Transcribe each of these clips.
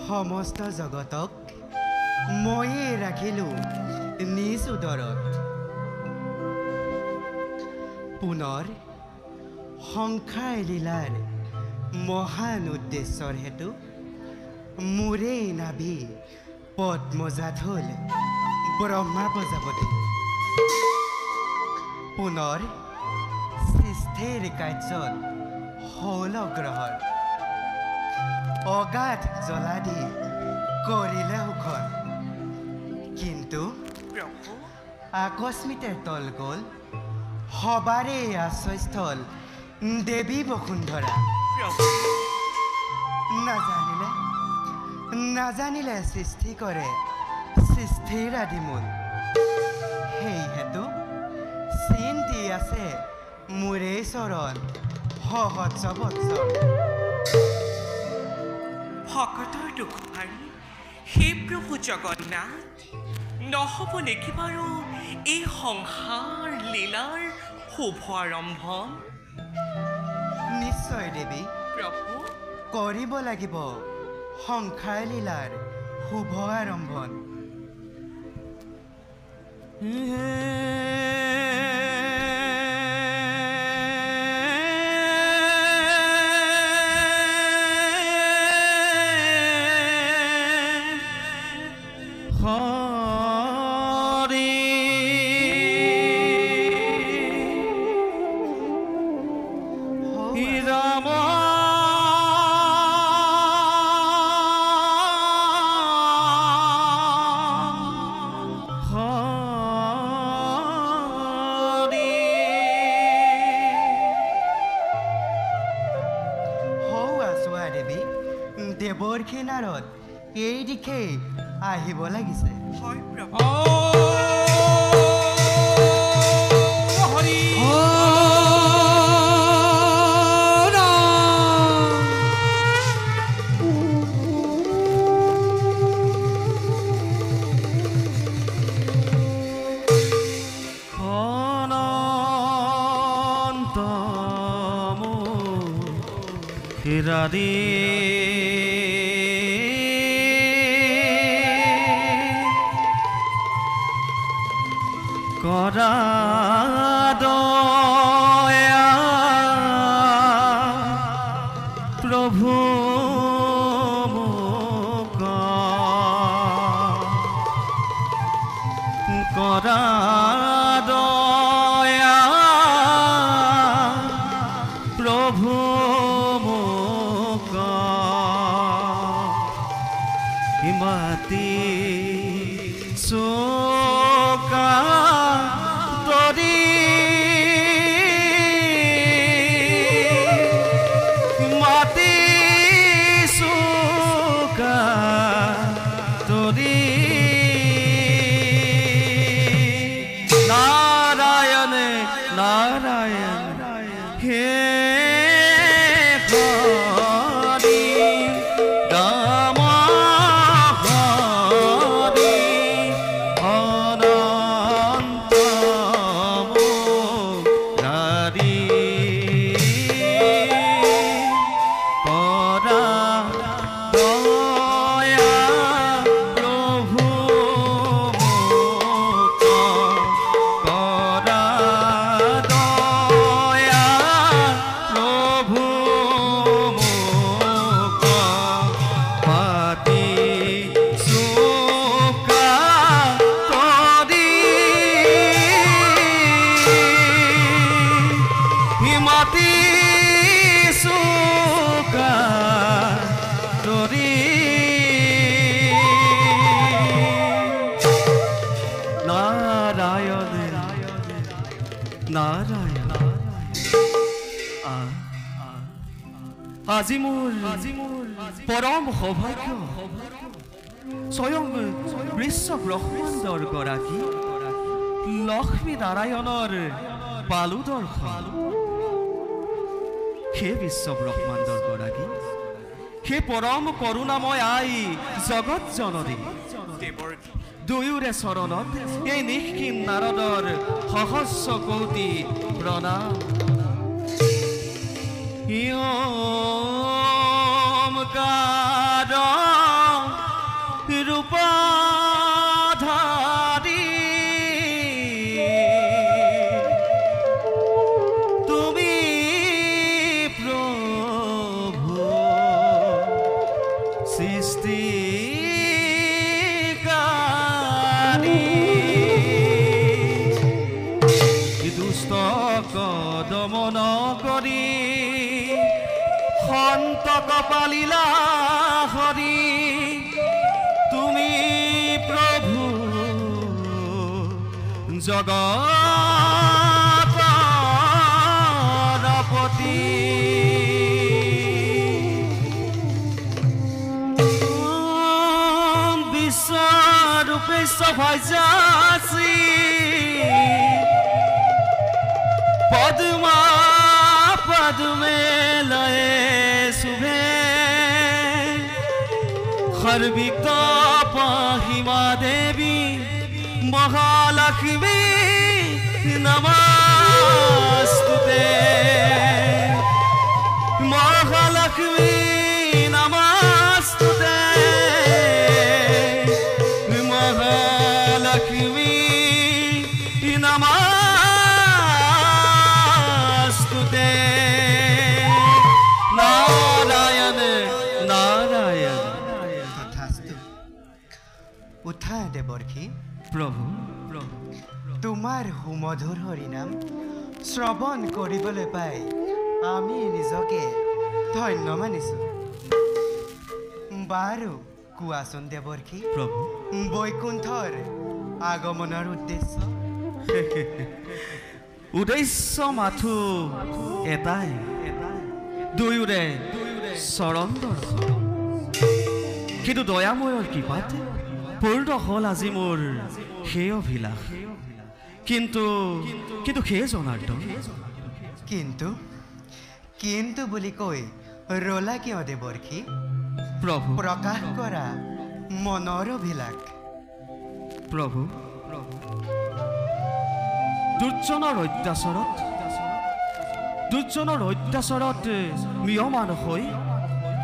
সমস্ত জগতক ময়ে ৰাখিলো নিজ উদৰত পুনৰ সংসাৰ লীলাৰ মহান উদ্দেশ্যৰ হেতু মোৰে নাভি পদ্মজাত হ'ল ব্ৰহ্মা প্ৰজাপতি পুনৰ সৃষ্টিৰ কাৰ্যত হল গ্ৰহৰ অগাধ জলাদি কৰিলে সুখন কিন্তু আকস্মিতে তল গ'ল সবাৰে আশ্ৰয়স্থল দেৱী বসুন্ধৰা নাজানিলে সৃষ্টি কৰে সৃষ্টিৰ আদিমূল সেই হেতু চিন্তি আছে মোৰে চৰণ সহজ বৎসৰ ভকতৰ দুখ ভাৰি হে প্ৰভু জগন্নাথ নহ'ব নেকি বাৰু এই সংসাৰ লীলাৰ শুভ আৰম্ভণ নিশ্চয় দেৱী প্ৰভু কৰিব লাগিব সংসাৰ লীলাৰ শুভ আৰম্ভণ দেৱৰ কিনাৰত এই দিশে আহিব লাগিছে হয় প্ৰভু হিৰাদি কৰা দয়া প্ৰভু মোক কৰা দয়া প্ৰভু মাটি চৌকা তৰি মাটি চৌকা তৰি নাৰায়ণে নাৰায়ণ হে আজি মোৰ পৰম সৌভাগ্য স্বয়ং বিশ্ব ব্ৰহ্মাণ্ডৰ গৰাকী লক্ষ্মী নাৰায়ণৰ পালু দৰ্শন হে বিশ্ব ব্ৰহ্মাণ্ডৰ গৰাকী হে পৰম কৰুণাময় আই জগত জননী দুয়োৰে চৰণত এই নিষ্কিন নাৰদৰ সহস্ৰ কোটি প্ৰণাম ৰূপধাৰী তুমি প্ৰভু সৃষ্টিকাৰী দুষ্ট দমন কৰি সন্তক পালিলা হৰি তুমি প্ৰভু জগতপতি বিশ্বৰূপে সভাযাসী পদ্মা পদ্মে লয়ে শুভে খর্বিত পাহিমা দেবী মহালক্ষ্মী নমস্তুতে মহালক্ষ্মী নমস্তুতে মহালক্ষ্মী নমস্তুতে নারায়ণ নারায়ণ তথাস্তু উঠা দেৱৰ্ষি প্ৰভু প্ৰভু তোমাৰ সুমধুৰ হৰিনাম শ্ৰৱণ কৰিবলৈ পাই আমি নিজকে ধন্য মানিছো বাৰু কোৱাচোন দেৱৰ্ষি প্ৰভু বৈকুণ্ঠৰ আগমনৰ উদ্দেশ্য উদ্দেশ্য মাথো এটাই দুয়োৰে চৰণ দৰ্শন কিন্তু দয়াময়ৰ কৃপাতে পূৰ্ণ হ'ল আজি মোৰ সেই অভিলাষ কিন্তু কিন্তু সেই জনাৰ্দন কিন্তু কিন্তু বুলি কৈ ৰলা কিয় দেৱৰ্ষি প্ৰভু প্ৰকাশ কৰা মনৰ অভিলাষ প্ৰভু দুৰ্জনৰ অত্যাচাৰত ম্ৰিয়মান হৈ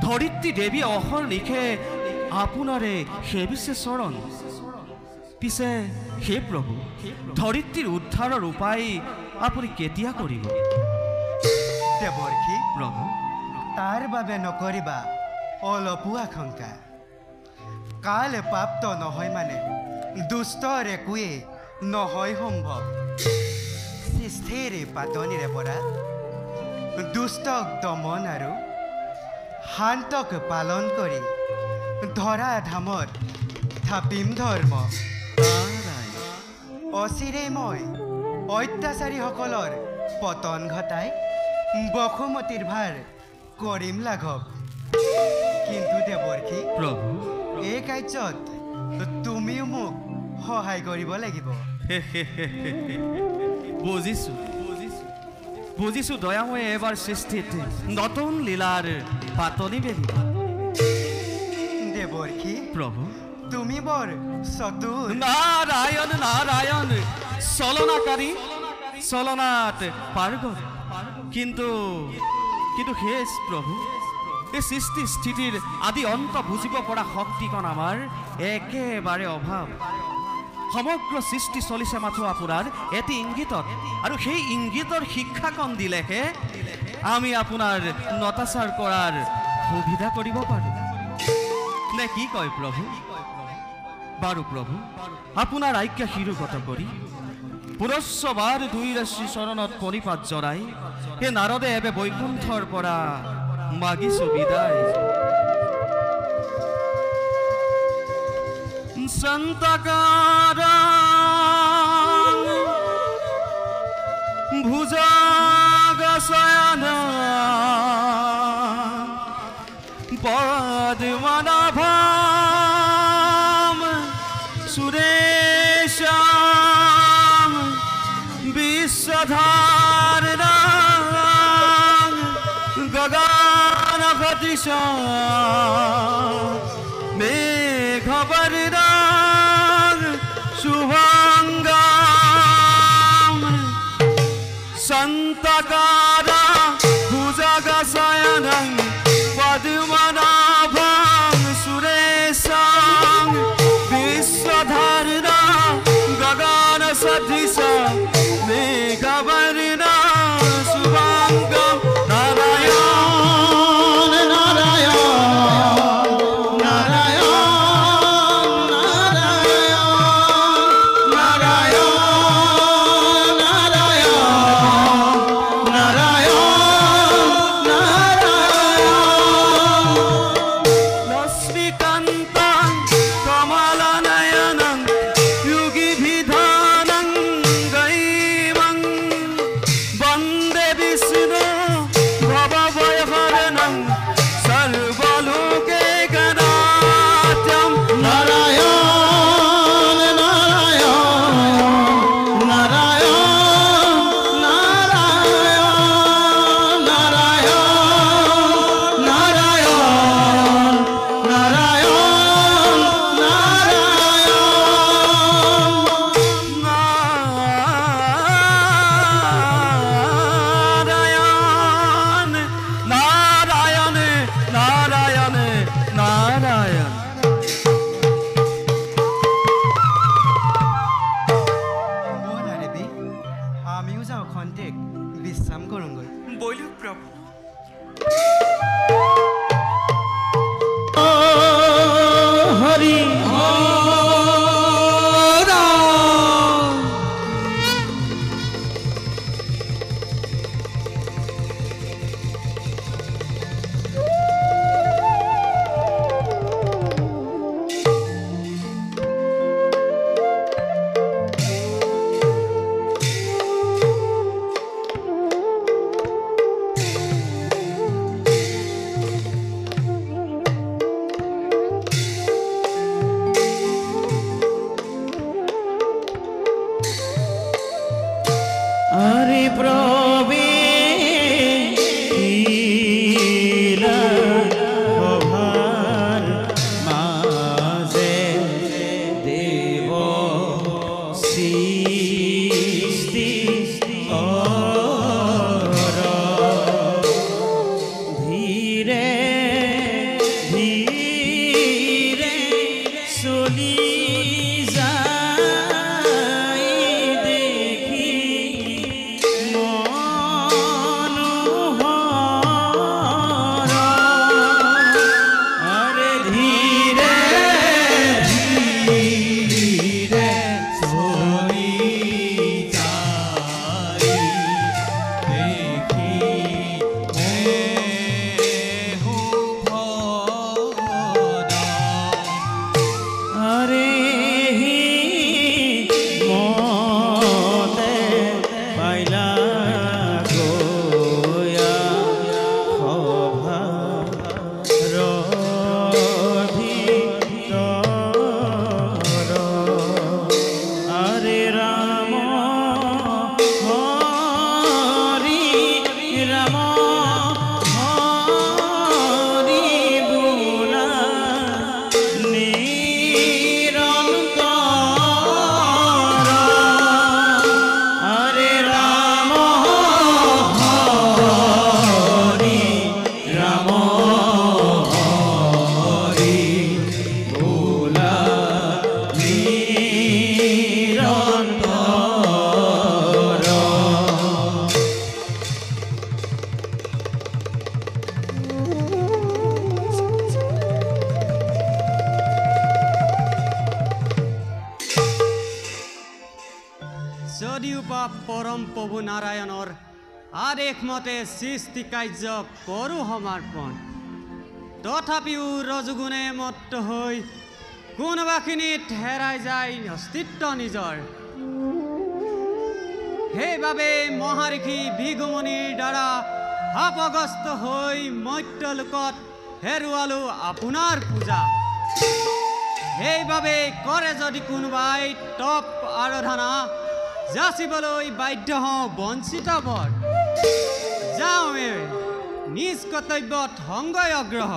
ধৰিত্ৰী দেৱী অহৰ নিশে আপোনাৰে সেবিছে চৰণ পিছে হে প্ৰভু ধৰিত্ৰীৰ উদ্ধাৰৰ উপায় আপুনি কেতিয়া কৰিব দেৱৰ্ষি প্ৰভু তাৰ বাবে নকৰিবা অলপো আশংকা কাল প্ৰাপ্ত নহয় মানে দুষ্টৰ একোৱে নহয় সম্ভৱ স্থিৰ পাতনিৰে পৰা দুষ্টক দমন আৰু শান্তক পালন কৰি ধৰা ধামত থাপিম ধৰ্ম নাৰায়ণ অচিৰেই মই অত্যাচাৰীসকলৰ পতন ঘটাই বসুমতীৰ ভাৰ কৰিম লাঘৱ। কিন্তু দেৱৰ্ষি, প্ৰভু এই কাৰ্যত তুমিও মোক সহায় কৰিব লাগিব। বুজিছো বুজিছো দয়াময়ে এবাৰ সৃষ্টিত নতুন লীলাৰ পাতনি মেলিব। দেৱৰ্ষি, প্ৰভু তুমি বৰ চতুৰ। নাৰায়ণ নাৰায়ণ চলনাকাৰী চলনাত পাৰ্গত কিন্তু কিন্তু শেষ প্ৰভু এই সৃষ্টি স্থিতিৰ আদি অন্ত বুঝিব পৰা শক্তিকণ আমাৰ একেবাৰে অভাৱ। সমগ্ৰ সৃষ্টি চলিছে মাথো আপোনাৰ এটি ইংগিতত, আৰু সেই ইংগিতৰ শিক্ষাকণ দিলেহে আমি আপোনাৰ নতাচাৰ কৰাৰ সুবিধা কৰিব পাৰোঁ। নে কি কয় প্ৰভু? বাৰু প্ৰভু, আপোনাৰ আজ্ঞা শিৰোগত কৰি পুৰস্ববাৰ দুই ৰাশি চৰণত পৰিপাত জৰাই হে নাৰদে এবে বৈকুণ্ঠৰ পৰা মাগিছো বিদায়। সন্তকাৰাং ভুজগশয়না পদ্মনাভম সুরেশাম বিশ্বধারণাং গগনগতিশাম মেঘবর্ণাং শুভাঙ্গাম সন্তকারা ভুজগশয়নং পদ্মনাভং সুরেশাং বিশ্বধারণা গগন সদৃশ মেঘবর্ণা শুভাঙ্গম নারায়ণ নারায়ণ নারায়ণ নারায়ণ নারায়ণ নারায়ণ নারায়ণ নারায়ণ লক্ষ্মীকান্তং কমলনয়নং যোগীভিধানং দৈবং বন্দে বিষ্ণু ভবভয়হরণং সর্বলোকে গণাত্যং নারায়ণ নারায়ণ নারায়ণ নারায়ণ নারায়ণ নারায়ণ নারায়ণ নারায়ণ নারায়ণ। ব'লা দেৱী, আমিও যাওঁ খন্তেক বিশ্ৰাম কৰোঁগৈ। বলুক প্রভু। হরি হরি প্রবীণ প্রভার মাঝে দেব সৃষ্টি ধীরে ধীরে চলি যায় দেখি মনোহর। আরে ধীরে ধীরে চলি যায় দেখি মেঘ ভরা। যদিওবা পৰম প্ৰভু নাৰায়ণৰ আদেশ মতে সৃষ্টি কাৰ্য কৰোঁ সমৰ্পণ, তথাপিও ৰজগুণে মত্ত হৈ কোনোবাখিনিত হেৰাই যায় অস্তিত্ব নিজৰ। সেইবাবে মহাৰিষি ভৃগুমুনিৰ দ্বাৰা শাপগ্ৰস্ত হৈ মৰ্ত্যলোকত হেৰুৱালোঁ আপোনাৰ পূজা। সেইবাবে কৰে যদি কোনোবাই তপ আৰাধনা, যাচিবলৈ বাধ্য হওঁ বঞ্চিত বৰ। যাওঁৱে নিজ কৰ্তব্যত সংগই অগ্ৰহ।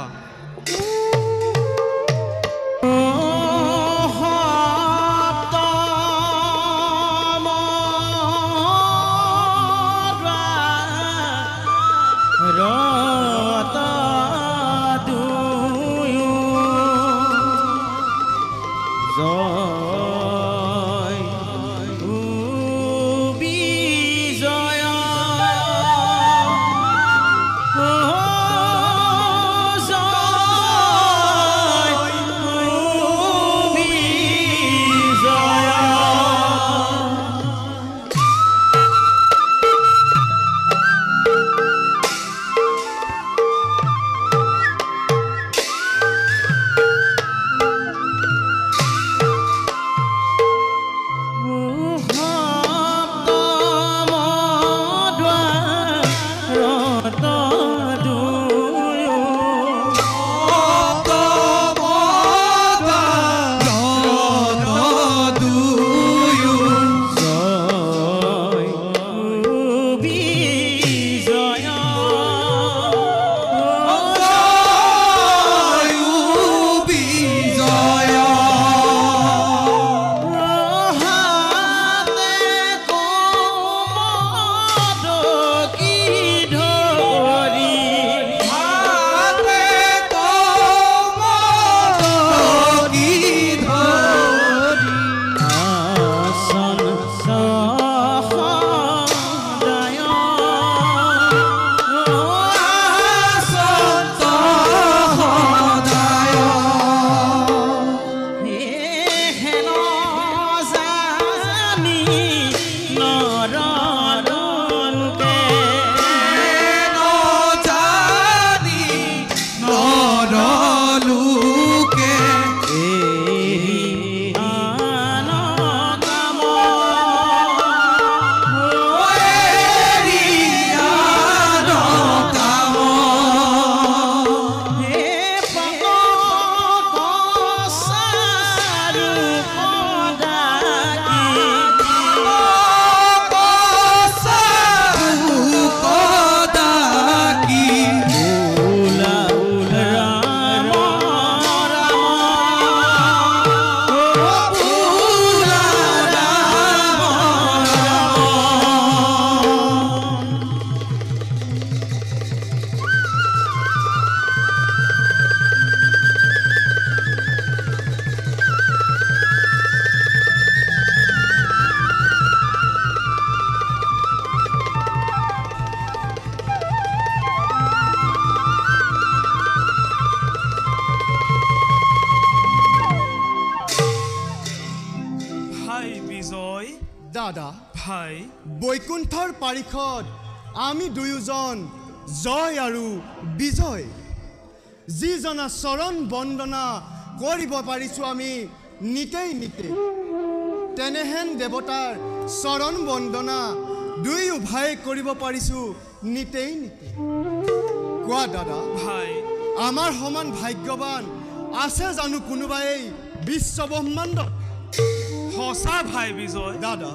দাদা ভাই, বৈকুণ্ঠৰ পাৰিষদ আমি দুয়োজন জয় আৰু বিজয়, যিজনা চৰণ বন্দনা কৰিব পাৰিছোঁ আমি নিতেই নিতে, তেনেহেন দেৱতাৰ চৰণ বন্দনা দুয়ো ভাই কৰিব পাৰিছোঁ নিতেই নিতে। কোৱা দাদা ভাই, আমাৰ সমান ভাগ্যৱান আছে জানো কোনোবাই বিশ্ব ব্ৰহ্মাণ্ডত? সঁচা ভাই বিজয়, দাদা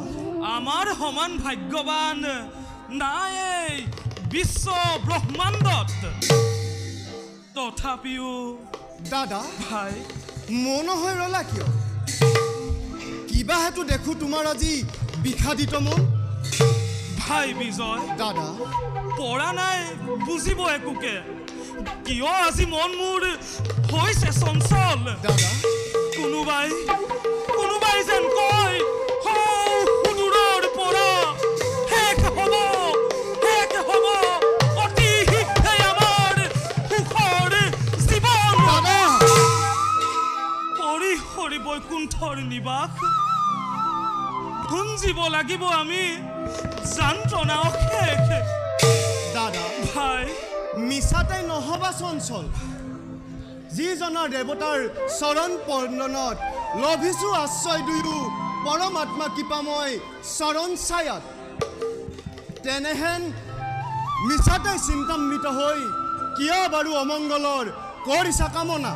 আমাৰ সমান ভাগ্যৱান নাই বিশ্ব ব্ৰহ্মাণ্ডত। তথাপিও দাদা ভাই, মন হৈ ৰলা কিয়? কিবা হেতু দেখো তোমাৰ আজি বিষাদিত মন। ভাই বিজয়, দাদা পৰা নাই বুজিব একোকে, কিয় আজি মন মোৰ হৈছে চঞ্চল। দাদা কোনোবাই যেন কয় সুদূৰৰ পৰা শেষ হ'ব অতি শীঘ্ৰেই আমাৰ সুখৰ জীৱন। পৰিহৰি বৈকুণ্ঠৰ নিবাস খুঞ্জিব লাগিব আমি যন্ত্ৰণা অশেষ। দাদা ভাই মিছাতে নহবা চঞ্চল, যিজনৰ দেৱতাৰ চৰণ পৰ্ণনত লভিছো আশ্ৰয় দুয়ো পৰমাত্মা কৃপাময় চৰণ ছায়াত, তেনেহেন মিছাতে চিন্তান্বিত হৈ কিয় বাৰু অমংগলৰ কৰিছা কামনা?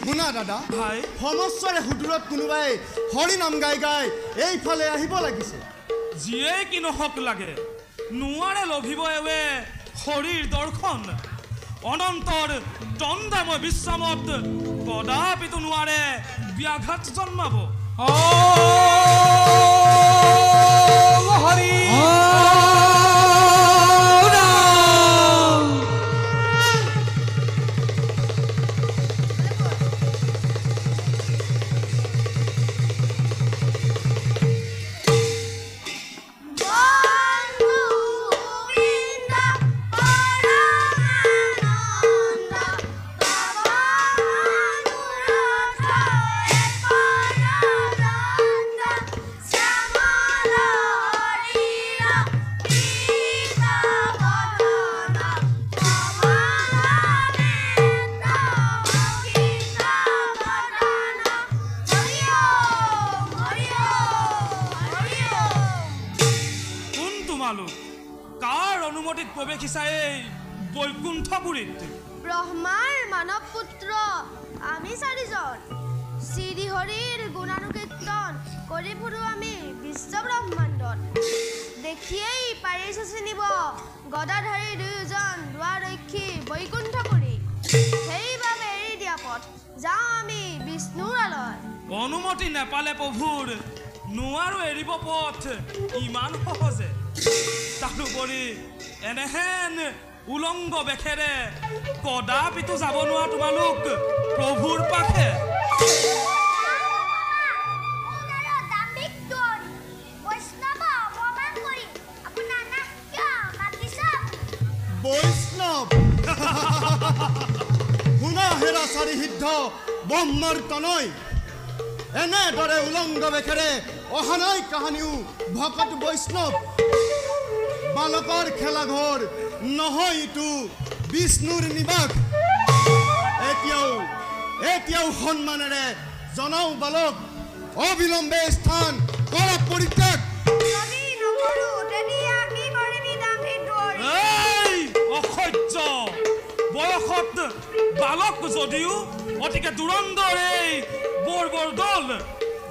শুনা দাদা, ভাই সমস্যৰে সুদূৰত কোনোবাই হৰি নাম গাই গাই এইফালে আহিব লাগিছে। যিয়ে কি নহওক লাগে, নোৱাৰে লভিব এৱে হৰিৰ দৰ্শন। অনন্তৰ দণ্ডাময় বিশ্ৰামত কদাপিতো নোৱাৰে ব্যাঘাত জন্মাব। হৰি কাৰ অনুমতিত প্ৰৱেশিছা এই বৈকুণ্ঠপুৰীত? ব্ৰহ্মাৰ মানৱ পুত্ৰ আমি চাৰিজন, শ্ৰীহৰিৰ গুণানুকীৰ্তন কৰি ফুৰো আমি বিশ্ব ব্ৰহ্মাণ্ডত। দেখিয়েই পাৰিছো চিনিব গদাধাৰী দুয়োজন দুৱাৰক্ষী বৈকুণ্ঠপুৰী। সেইবাবে এৰি দিয়া পথ যাওঁ আমি বিষ্ণুৰ আলয়। অনুমতি নেপালে প্ৰভুৰ নোৱাৰো এৰিব পথ ইমান সহজে। তাৰোপৰি এনেহেন উলংগ বেখেৰে কদাপিতো যাব নোৱাৰা তোমালোক প্ৰভুৰ পাশে। বৈষ্ণৱ শুনা হেৰা চাৰি সিদ্ধ ব্ৰহ্মৰ তনয়, এনেদৰে উলংগ বেখেৰে অহা নাই কাহানিও ভকত বৈষ্ণৱ। বালকৰ খেলাঘৰ নহয় ইটো বিষ্ণুৰ নিবাস। এতিয়াও সন্মানেৰে জনাও বালক, অবিলম্বে স্থান কৰা পৰিত্যাগ। অসহ্য বয়সত বালক যদিও অতিকে দুৰন্দৰ এই বৰ বৰ দল।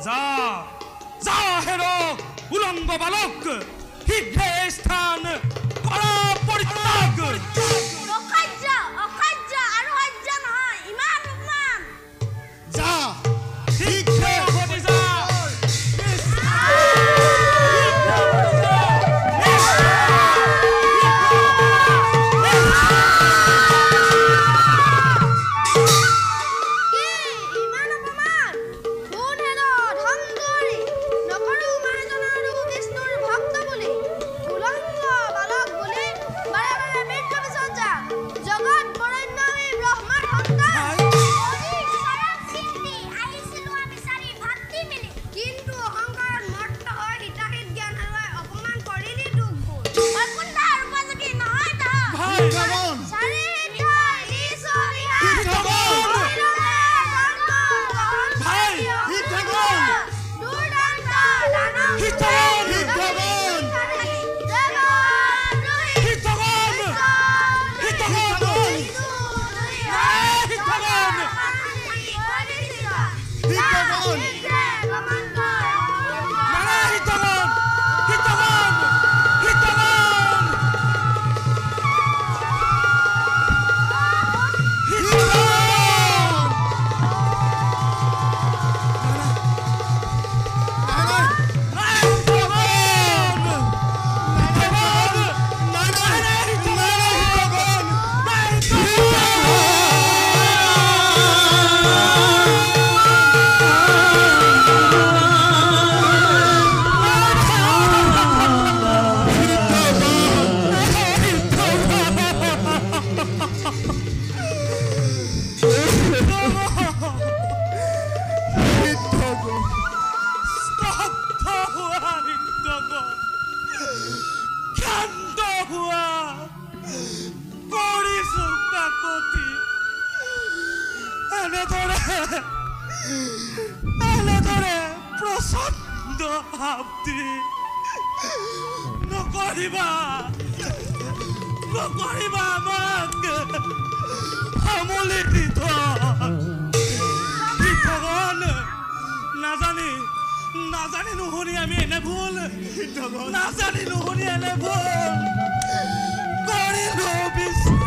যা হেৰ উলংগ বালক, শীঘ্ৰে স্থান কৰা পৰিত্যাগ। যা শীঘ্ৰে উভতি যা। পছন্দ আপতি নকৰিবা আমাক আমলি দি ভগৱান নাজানি নুশুনি আমি এনে ভুল নাজানি নুশুনি এনে ভুল কৰিলো বিষ্ণু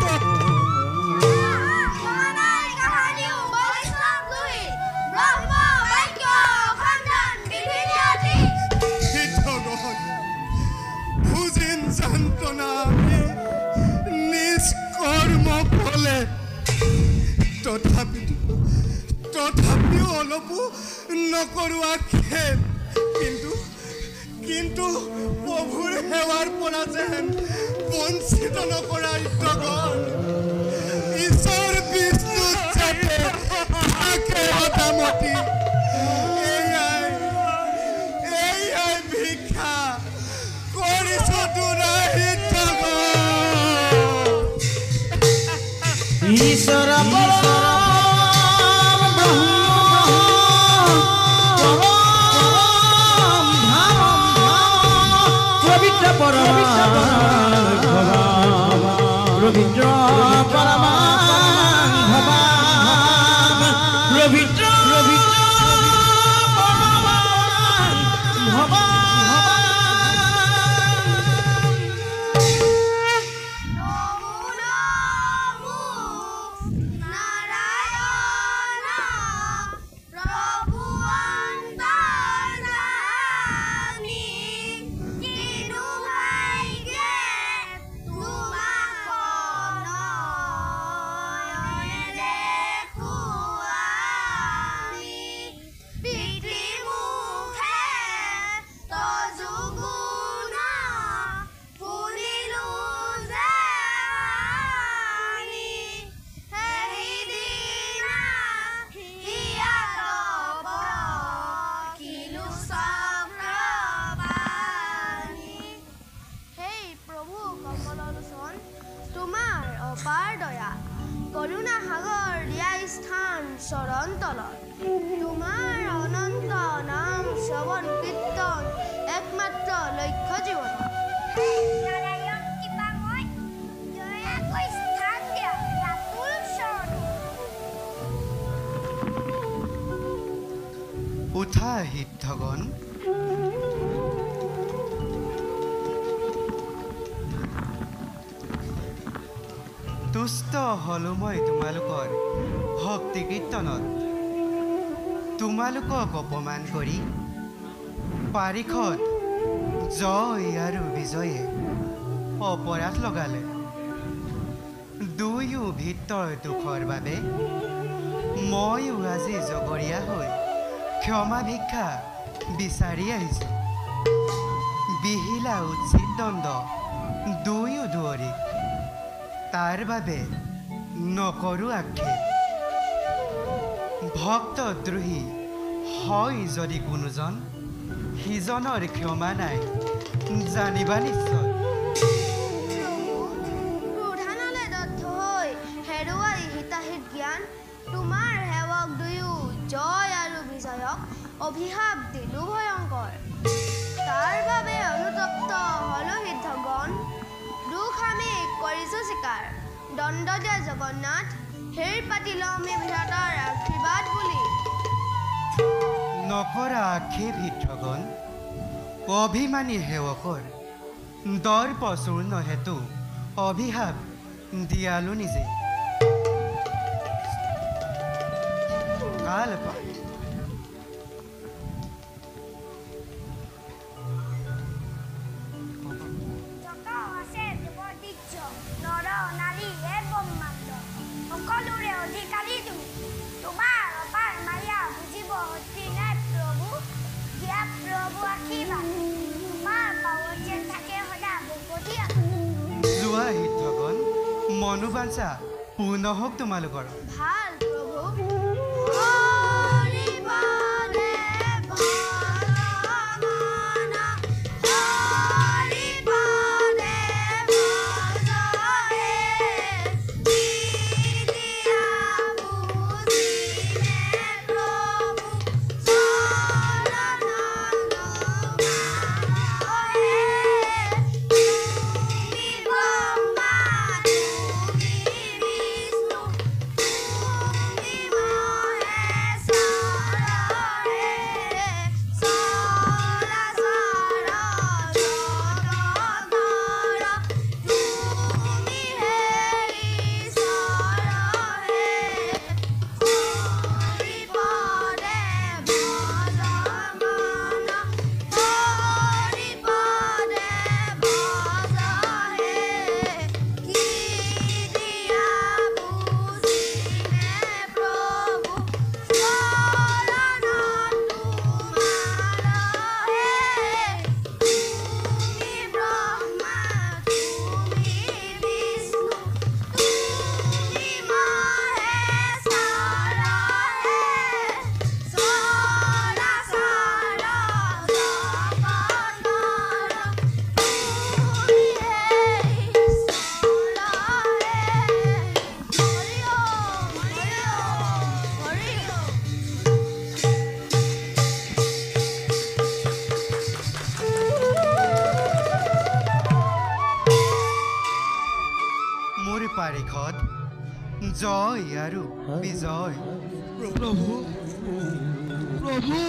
যন্ত্ৰণা নিষ্কৰ্ম ফলে তথাপিও অলপো নকৰো আক্ষেপ কিন্তু প্ৰভুৰ সেৱাৰ পৰা যেন বঞ্চিত নকৰা ঈশ্বৰ বিষ্ণু যাতে থাকে সদামতি এয়াই ভিক্ষা কৰিছো ঈশ্বৰ পবিত্ৰ পবিত্ৰ কৰুণা সাগৰ দিয়াই স্থান চৰণ তলত তোমাৰ অনন্ত নাম শ্ৰবণ কীৰ্তন একমাত্ৰ লক্ষ্য জীবন উঠা সিদ্ধগণ তুষ্ট হলো মই তোমালোকৰ ভক্তি কীৰ্তনত তোমালোকক অপমান কৰি পাৰিষদ জয় আৰু বিজয়ে অপৰাধ লগালে দুয়ো ভিতৰ দুখৰ বাবে ময়ো আজি জগৰীয়া হৈ ক্ষমা ভিক্ষা বিচাৰি আহিছোঁ বিহিলা উচিত দণ্ড দুয়ো দুৱৰীক তাৰ বাবে নকৰো আক্ষেপ ভক্তদ্ৰোহী হয় যদি কোনোজন সিজনৰ ক্ষমা নাই জানিবা নিশ্চয় ক্ৰোধানলে দগ্ধ হৈ হেৰুৱাই হিতাহিত জ্ঞান তোমাৰ সেৱক দুয়ো জয় আৰু বিজয়ক অভিশাপ দিলো ভয়ংকৰ তাৰ বাবে অনুতপ্ত হলো সিদ্ধগণ দুখ আমি কৰিছো স্বীকাৰ দণ্ড দিয়া জগন্নাথ হেৰ পাতি লমি বিধাতাৰ আশীৰ্বাদ বুলি নকৰা আক্ষেপ সিদ্ধগণ অভিমানী সেৱকৰ দৰ্পচূৰ্ণ হেতু অভিশাপ দিয়ালো নিজে কাল পাই সকলোৰে অধিকাৰী তুমি তোমাৰ অপাৰ মায়া বুজিব সতি নাই প্ৰভু দিয়া প্ৰভু আশীৰ্বাদ তোমাৰ পাৱত যেন থাকে সদা ভকতি যোৱা সিদ্ধগণ মনোবাঞ্ছা পূৰ্ণ হওক তোমালোকৰ ভাল প্ৰভু জয় আৰু বিজয়। প্ৰভু প্ৰভু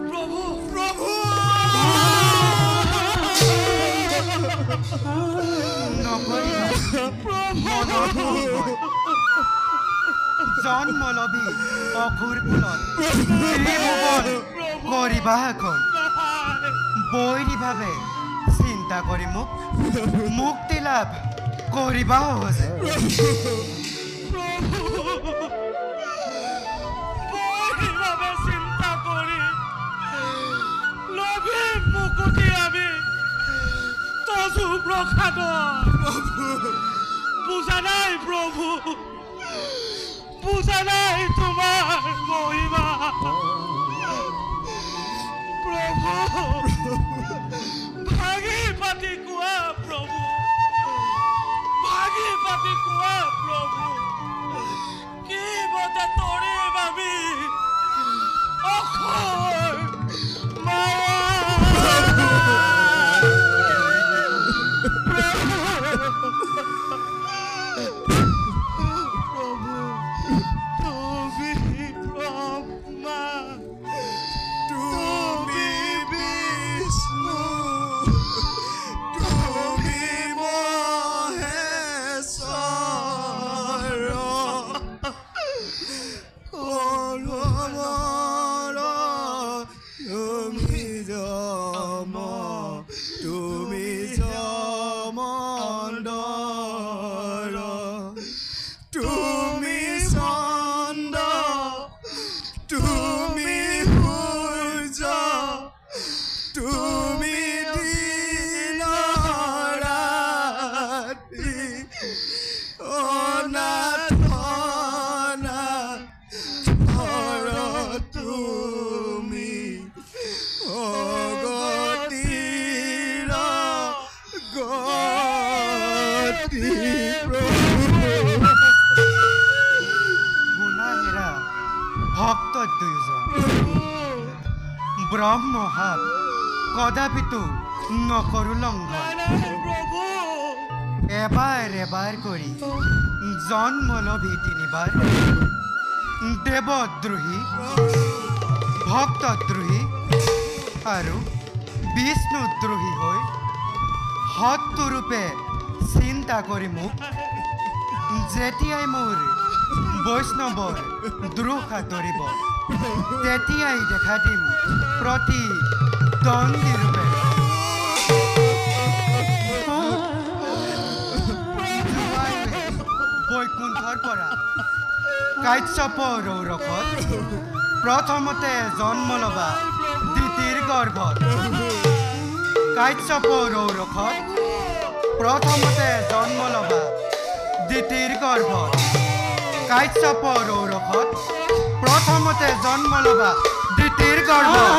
প্ৰভু প্ৰভু নকৰিবা মনৰ ভয়। জন্মলভী অঘোৰ ফুলত ত্ৰিভুৱন কৰিবা এখন। বৈৰীভাৱে চিন্তা কৰি মোক মুক্তি লাভ কৰিবা সহজে। বৈৰীভাৱে চিন্তা কৰি লভী মুকুতি আমি তজু প্ৰসাদ বুজা নাই প্ৰভু, বুজা নাই তোমাৰ মহিমা প্ৰভু। ভাগি পাতি কোৱা প্ৰভু, ভাগি পাতি কোৱা প্ৰভু, কি মতে তৰিম আমি অখৰ মায়া। ভক্ত দুয়োজন ব্ৰহ্মহাত কদাপিতো নকৰো লংঘন। এবাৰ এবাৰ কৰি জন্মলভী তিনিবাৰ দেৱদ্ৰোহী ভক্তদ্ৰোহী আৰু বিষ্ণুদ্ৰোহী হৈ শত্ৰুৰূপে চিন্তা কৰি মোক যেতিয়াই মোৰ বৈষ্ণৱৰ দ্ৰোহ আঁতৰিব তেতিয়াই দেখা দিম প্ৰতি দণ্ডী ৰূপে। বৈকুণ্ঠৰ পৰা কাশ্যপ ৰৌৰসত প্ৰথমতে জন্ম লবা দিতিৰ গৰ্ভত। কাশ্যপ ৰৌৰসত প্ৰথমতে জন্ম লবা দিতিৰ গৰ্ভত। কাশ্যপ ৰৌৰসত প্ৰথমতে জন্ম লবা দিতিৰ গৰ্ভত।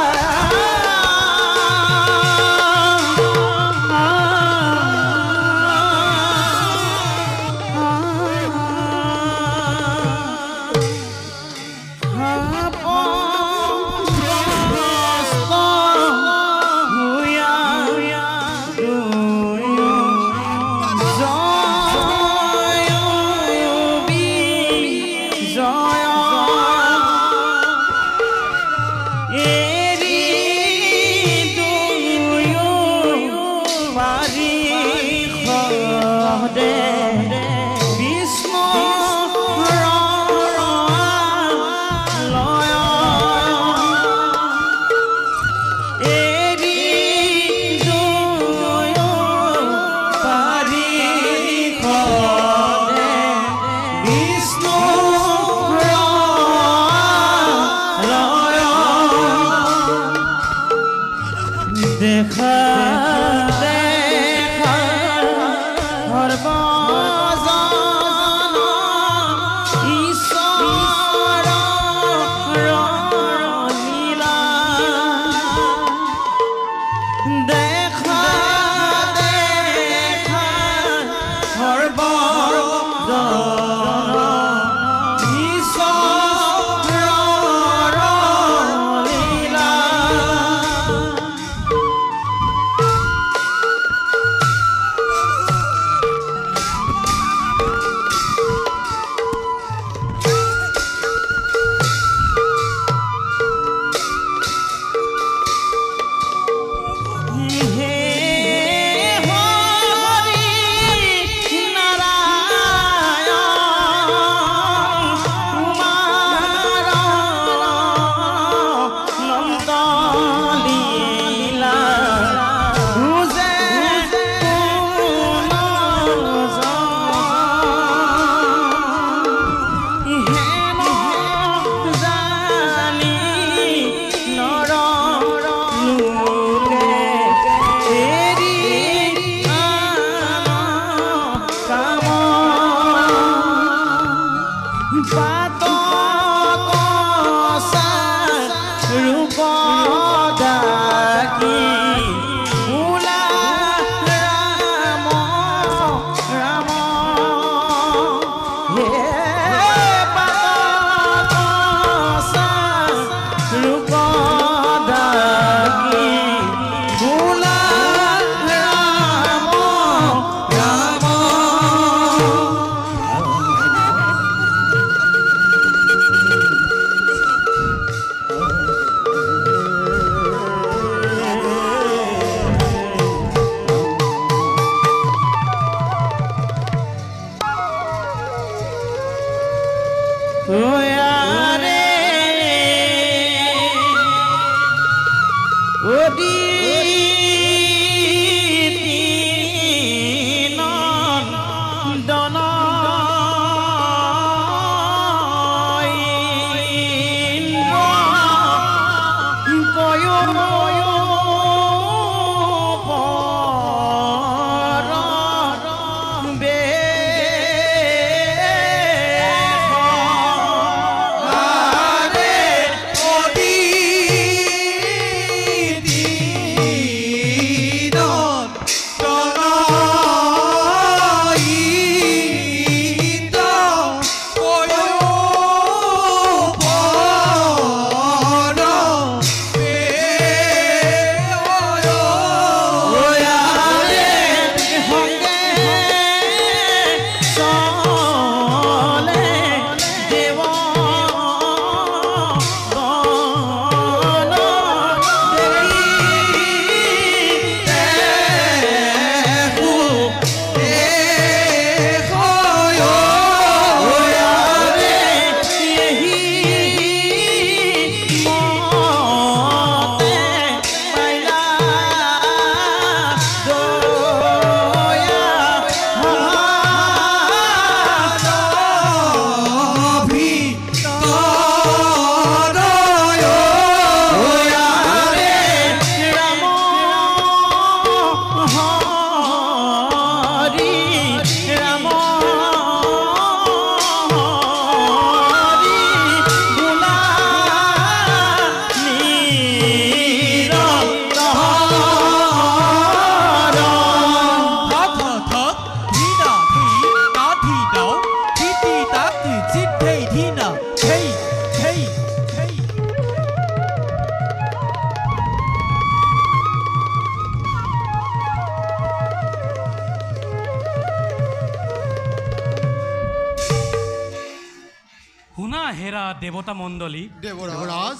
হেৰা দেৱতা মণ্ডলী দেৱৰাজ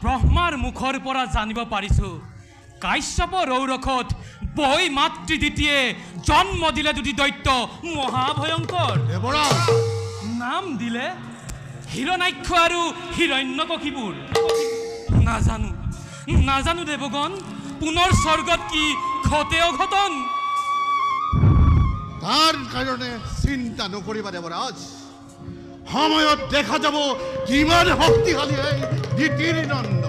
ব্ৰহ্মাৰ মুখৰ পৰা জানিব পাৰিছো কাশ্যপ ৰৌৰখত বৈ মাতৃ দ্বিতীয়ে জন্ম দিলে দুটি দৈত্য মহাভয়ংকৰ দেৱৰাজ নাম দিলে হিৰণ্যাক্ষ আৰু হিৰণ্যকশিপুৰ নাজানো দেৱগণ পুনৰ স্বৰ্গত কি ঘটে অঘটন তাৰ কাৰণে চিন্তা নকৰিবা দেৱৰাজ সময়ত দেখা যাব কিমান শক্তিশালী এই দ্বিতীয় নন্দ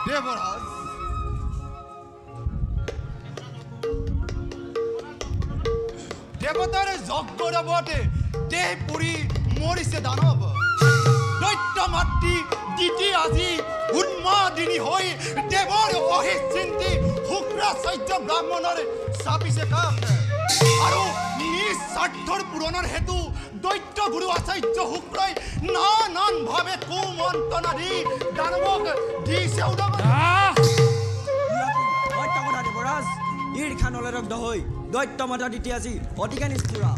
দেৱৰাজ দেৱতাৰে যজ্ঞৰ অৱতে দেহ পুৰি মৰিছে দানৱ দৈত্য মাতৃ দিতি আজি উন্মাদিনী হৈ দেৱৰ অহিত চিন্তি শুক্ৰাচাৰ্য ব্ৰাহ্মণৰ চাপিছে কাষ আৰু নিজ স্বাৰ্থৰ পূৰণৰ হেতু দৈত্য গুৰু আচাৰ্য শুক্ৰই নানান ভাৱে কুমন্ত্ৰণা দি দানৱক দিছে উদগনি দেৱৰাজ ঈৰ্ষা নলেৰগ্ধ হৈ দৈত্য মাতা দিতি আজি অতিকা নিষ্ঠুৰা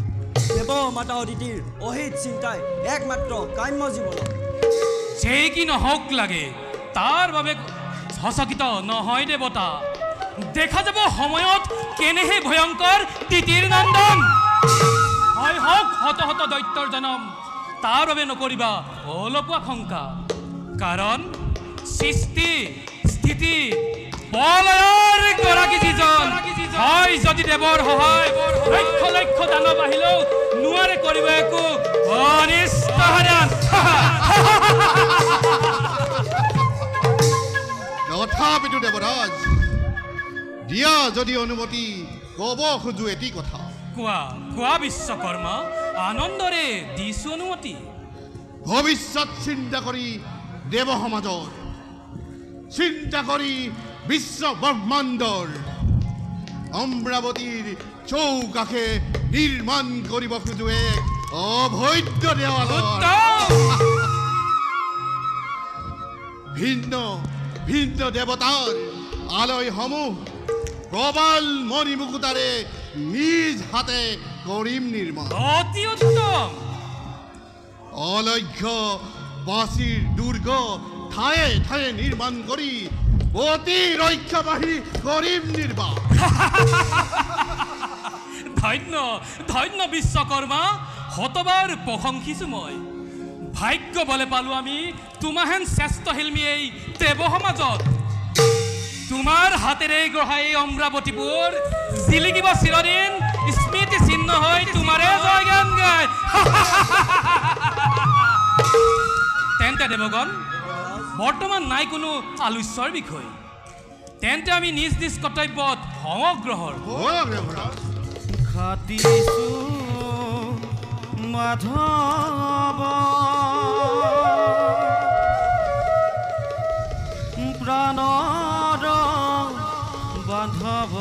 দেৱ মাতা অদিতিৰ অহিত চিন্তাই একমাত্ৰ কাম্য জীৱন যে কি নহওক লাগে তাৰ বাবে সচকিত নহয় দেৱতা দেখা যাব সময়ত কেনেহে ভয়ংকৰ তিতিৰ নন্দন হয় হওক হত হত দৈত্যৰ জনম তাৰ বাবে নকৰিবা অলপোৱা শংকা কাৰণ সৃষ্টি স্থিতি বলয়ৰ গৰাকী যিজন হয় যদি দেৱৰ সহায় লক্ষ লক্ষ দানৱ আহিলেও নোৱাৰে কৰিব একো অনিষ্ট তথাপিতো দেৱৰাজ দিয়া যদি অনুমতি ক'ব খোজো এটি কথা কোৱা বিশ্বকৰ্মা আনন্দৰে দিছো অনুমতি ভৱিষ্যত চিন্তা কৰি দেৱ সমাজৰ চিন্তা কৰি বিশ্ব ব্ৰহ্মাণ্ডৰ অমৰাৱতীৰ চৌকাষে নিৰ্মাণ কৰিব খোজো এক অভৈদ্য দেৱালয় ভিন্ন ভিন্ন দেৱতাৰ আলয়সমূহ প্ৰবল মণিমুকুতাৰে নিজ হাতে কৰিম নিৰ্মাণ অতি উত্তম অলক্ষ্য বাসীৰ দুৰ্গ ঠায়ে ঠায়ে নিৰ্মাণ কৰি অতি ৰক্ষাবাহী কৰিম নিৰ্মাণ ধন্য ধন্য বিশ্বকৰ্মা শতবাৰ প্ৰশংসিছো মই ভাগ্য বলে পালো আমি তোমাহেন শ্ৰেষ্ঠ শিল্মী এই দেৱ সমাজত তোমাৰ হাতেৰে গঢ়া এই অমৰাৱতীপুৰ জিলিকিব চিৰদিন স্মৃতি চিহ্ন হৈ তোমাৰে জয় গান গায়। তেন্তে দেৱগণ বৰ্তমান নাই কোনো আলোচ্যৰ বিষয়, তেন্তে আমি নিজ নিজ কৰ্তব্যত সমগ্ৰহৰ খাটিছো মাধৱ প্ৰাণৰ বান্ধৱ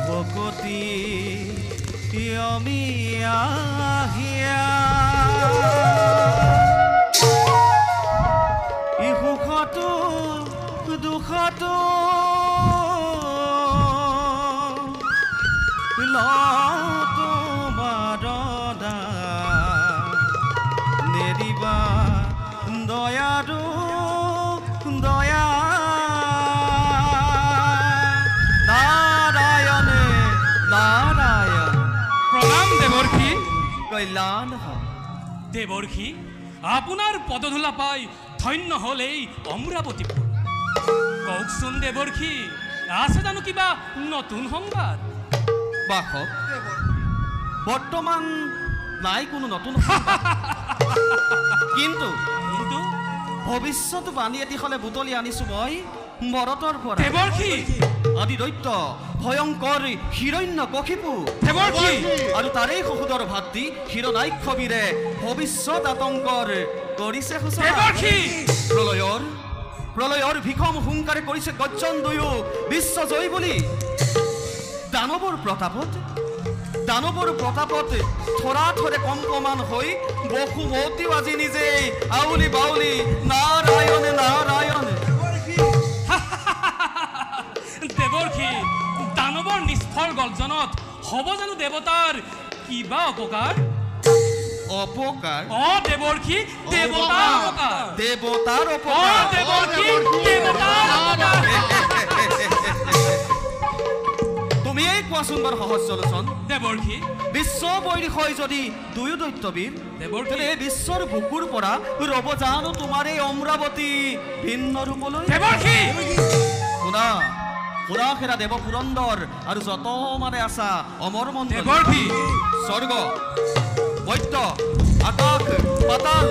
ভকতি আমি আহিয়া ই সুখতো দুখতো নেৰিবা দয়াৰো দয়া নাৰায়ণে নাৰায়ণ প্ৰণাম দেৱৰ্ষি। কল্যাণ দেৱৰ্ষি আপোনাৰ পদধূলা পাই ধন্য হ'ল এই অমৰাৱতীপুৰ। কওকচোন দেৱৰ্ষি, আছে জানো কিবা নতুন সংবাদ? বাসক বৰ্তমান নাই কোনো নতুন কিন্তু ভৱিষ্যত বাণী এটি হ'লে বুটলি আনিছো মই মৰতৰ পৰা। দেৱৰ্ষি আদি দৈত্য ভয়ংকৰ হিৰণ্যকশিপু দেৱৰ্ষি আৰু তাৰেই সহোদৰ ভাতৃ হিৰণ্যাক্ষবীৰে ভৱিষ্যত আতংকৰ কৰিছে দেৱৰ্ষি প্ৰলয়ৰ ভীষম হুংকাৰে কৰিছে গৰ্জন দুয়ো বিশ্বজয়ী বুলি। দানৱৰ প্ৰতাপত থৰা থৰে কম্পমান হৈ বসুমতীও আজি নিজেই আউলি বাউলি নাৰায়ণে নাৰায়ণে। দেৱৰ্ষি দানৱৰ নিষ্ফল গৰ্জনত হ'ব জানো দেৱতাৰ কিবা অপকাৰ? অপকাৰ দেৱৰ্ষি দেৱতাৰ অপকাৰ দেৱতাৰ অপকাৰ তুমিয়েই কোৱাচোন বাৰু সহজ চলোচন। দেৱৰ্ষি বিশ্ব বৈৰিষয় যদি দুয়ো দৈত্যবীৰ দেৱৰ্ষি এই বিশ্বৰ বুকুৰ পৰা ৰব জানো তোমাৰ এই অমৰাৱতী ভিন্ন ৰূপলৈ? দেৱৰ্ষি শুনা পুৰাখেৰা দেৱ পুৰন্দৰ আৰু যত মানে আছা অমৰ মণ্ডল দেৱৰ্ষি স্বৰ্গ বৈত্য আকাশ পাতাল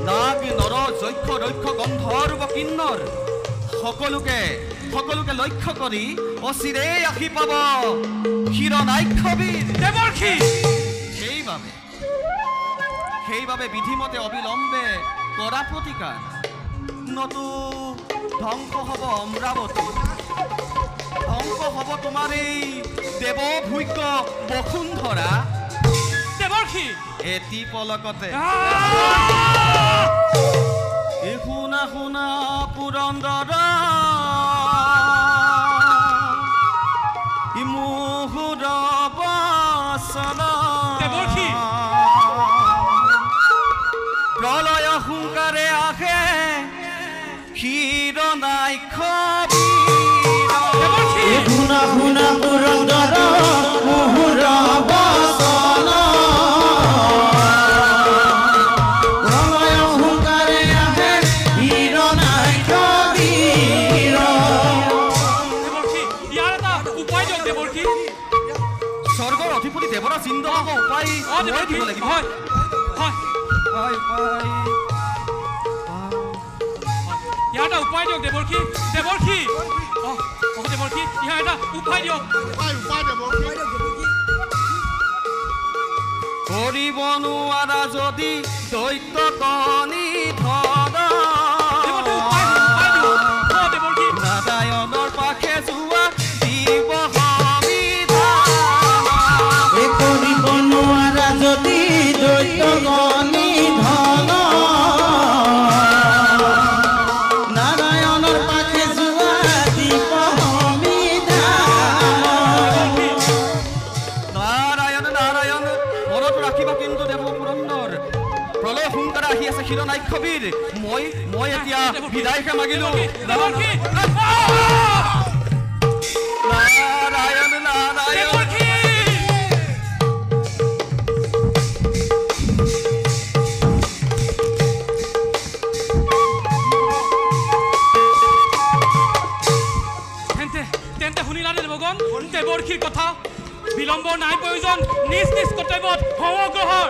নাগ নৰ যক্ষ ৰক্ষ গন্ধৰ্ব কিন্নৰ সকলোকে লক্ষ্য কৰি অচিৰেই আহি পাব হিৰণ্যাক্ষবীৰ। দেৱৰ্ষি সেইবাবে বিধিমতে অবিলম্বে কৰা প্ৰতিকাৰ নতু ধ্বংস হ'ব অমৰাৱতী, ধ্বংস হ'ব তোমাৰ এই দেৱভোগ্য বসুন্ধৰা। দেৱৰ্ষি এটি পলকতে শুনা শুনা পুৰন্দৰ মুহুৰ বচন দেৱৰ্ষি প্ৰলয় হুংকাৰে আহে হিৰণ্যাক্ষবীৰ। শুনা শুনা পুৰন্দৰ মুহুৰ বচন প্ৰলয় হুংকাৰে আহে হিৰণ্যাক্ষবীৰ। দেৱৰ্ষি ইয়াৰ এটা উপায় দিয়ক দেৱৰ্ষি। স্বৰ্গৰ অধিপতি দেৱৰা চিন্তা হ'ব উপায় মই দিব লাগিব। হয় ইয়াৰ এটা উপায় দিয়ক দেৱৰ্ষি। দেৱৰ্ষি দেৱৰ্ষি ইয়াৰ এটা উপায় দিয়ক। কৰিব নোৱাৰা যদি দৈত্য কণী ধৰ নাৰায়ণৰ পাখে যোৱা দিব কৰিব নোৱাৰা যদি দৈত্য গণি ধন নাৰায়ণৰ পাখে যোৱা দিব নাৰায়ণ নাৰায়ণ মনত ৰাখিবা কিন্তু দেৱ পুৰন্দৰ প্ৰলয় হুংকাৰ আহি আছে হিৰণ্যাক্ষবীৰ। মই এতিয়া বিদায়কে মাগিলো। দেৱৰ্ষি নাৰায়ণ নাৰায়ণ বিলম্ব নাই প্ৰয়োজন নিজ নিজ কৰ্তব্যত সমগ্ৰহৰ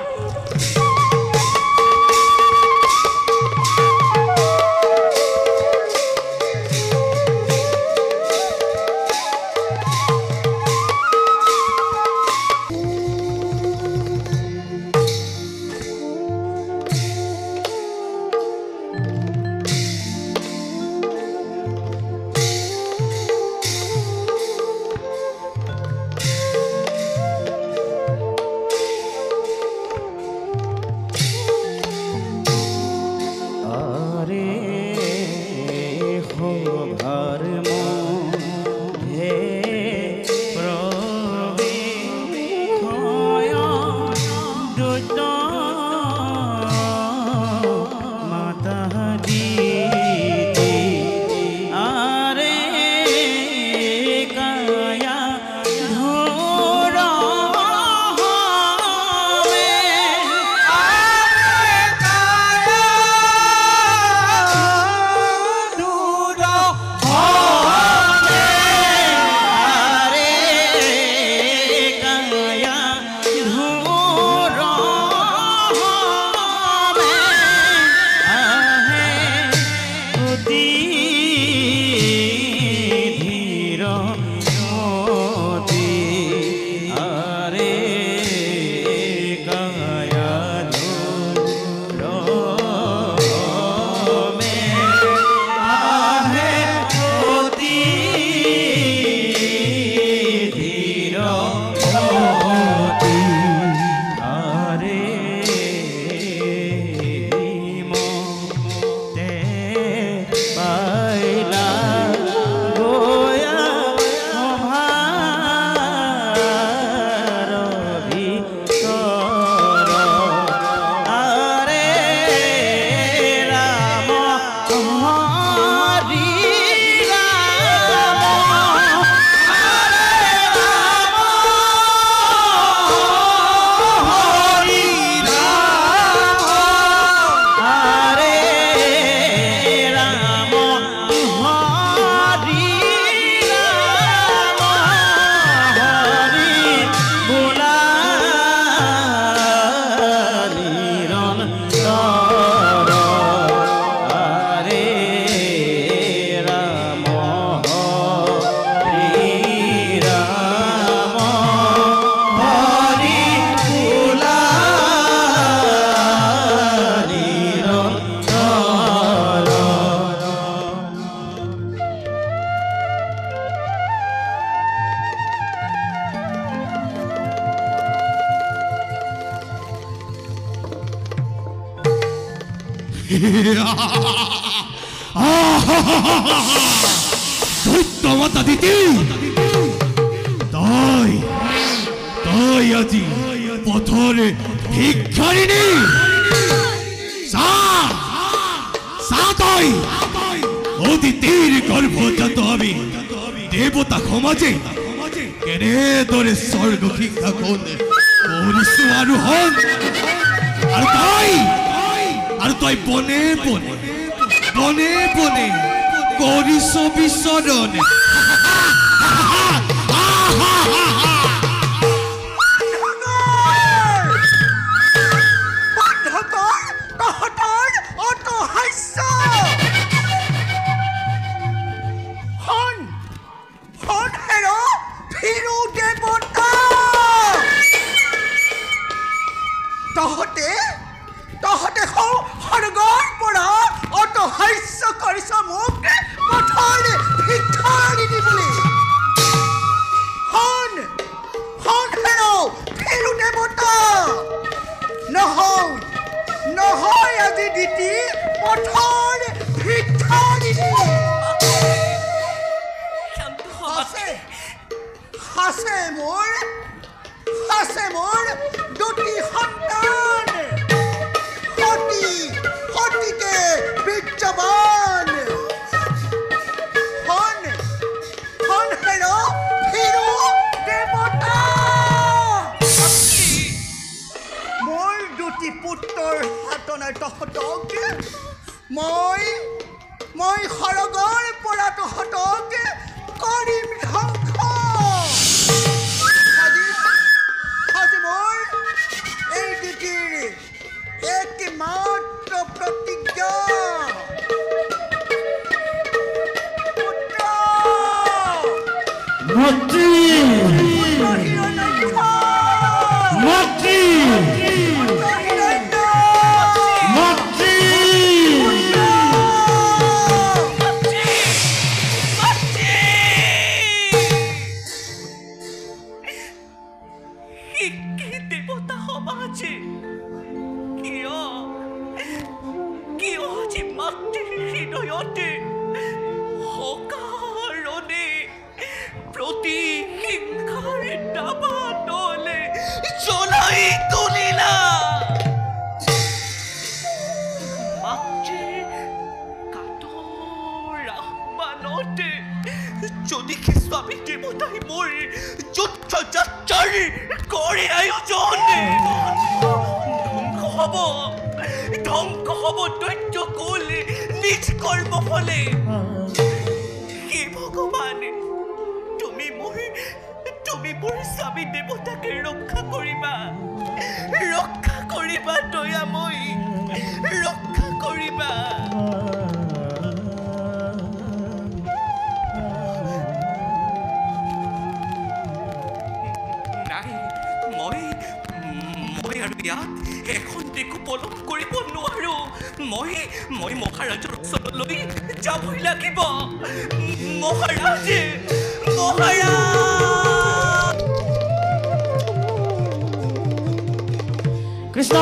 দৈত্যমাতা দিতি তই আজি পথৰে ভিক্ষাৰিণী তই অদিতিৰ গৰ্ভজাত আমি দেবতা সমাজে কেনেদৰে স্বৰ্গ শিক্ষা কৰিছো আৰোহণ আৰু তই বনে বনে কৰিছ বিচৰণ মই খৰগৰ পৰা তহঁতক কৰিম ধ্বংস। মাতৃ মাতৃ মাতৃ দেবতা সমাজে কিয় কিয় আজি মাতৃৰ হৃদয়তে সকাৰণে প্ৰতিহিংসাৰ দাবানলে জ্বলাই তুলিলা। মাতৃৰ কাতৰ আহ্বানতে যদি কি স্বামী দেৱতাই মোৰ যুদ্ধ যাত্ৰাৰ কৰে আয়োজন ধ্বংস হব দৈত্য কুল নিজ কৰ্ম ফলে। হে ভগৱান, তুমি মোৰ স্বামী দেৱতাকে ৰক্ষা কৰিবা দয়াময়, ৰক্ষা কৰিবা। নাই, মই আৰু ইয়াত এখন দেখো পলম কৰিব নোৱাৰো। মই মহাৰাজৰ ওচৰলৈ যাবই লাগিব। মহাৰাজ, কৃষ্ণ